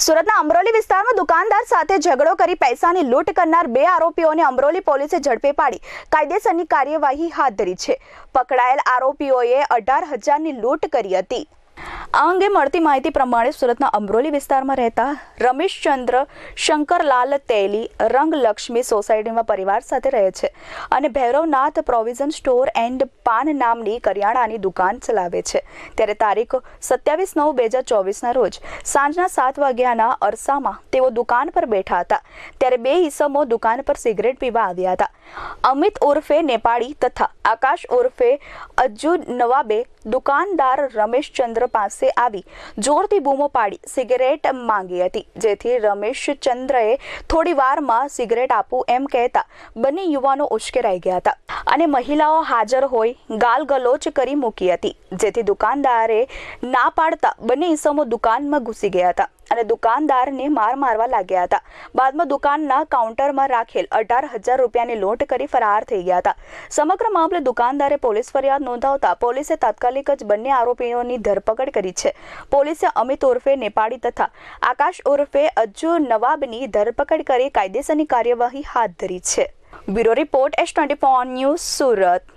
સુરતના અમરોલી વિસ્તારમાં દુકાનદાર સાથે ઝઘડો કરી પૈસાની લૂંટ કરનાર 2 આરોપીઓને અમરોલી પોલીસે ઝડપી પાડી કાયદેસરની કાર્યવાહી હાથ ધરી છે। પકડાયેલ આરોપીઓએ 18,000ની લૂંટ કરી હતી। આ અંગે મળતી માહિતી પ્રમાણે સુરતના અમરોલી વિસ્તારમાં રહેતા રમેશચંદ્ર શંકરલાલ તેલી રંગલક્ષ્મી સોસાયટીમાં પરિવાર સાથે રહે છે અને ભૈરવનાથ પ્રોવિઝન સ્ટોર એન્ડ પાન નામની કરિયાણાની દુકાન ચલાવે છે। ત્યારે તારીખ 27/9/2024ના રોજ સાંજના 7 વાગ્યાના અરસામાં તેઓ દુકાન પર બેઠા હતા। ત્યારે 2 ઈસમો દુકાન પર સિગરેટ પીવા આવ્યા હતા। અમિત ઉર્ફે નેપાળી તથા આકાશ ઉર્ફે અજ્જુ નવાબે દુકાનદાર રમેશચંદ્ર પાસે આવી જોરથી બૂમો પાડી સિગરેટ માંગી હતી, જેથી રમેશચંદ્રએ થોડી વારમાં સિગરેટ આપું એમ કહેતા બંને યુવાનો ઉશ્કેરાઈ ગયા હતા અને મહિલાઓ હાજર હોય ગાલગલોચ કરી મૂકી હતી, જેથી દુકાનદારે ના પાડતા બંને ઈસમો દુકાનમાં ઘૂસી ગયા હતા અને દુકાનદારને મારવા લાગ્યા હતા। બાદમાં દુકાનના કાઉન્ટરમાં રાખેલ 18,000 રૂપિયાની લૂંટ કરી ફરાર થઈ ગયા હતા। સમગ્ર મામલે દુકાનદારે પોલીસ ફરિયાદ નોંધાવતા પોલીસે તાત્કાલિક જ બંને આરોપીઓની ધરપકડ કરી છે। પોલીસે અમિત ઉર્ફે નેપાળી તથા આકાશ ઉર્ફે અજ્જુ નવાબની ધરપકડ કરી કાયદેસરની કાર્યવાહી હાથ ધરી છે। Bureau report S24 news Surat.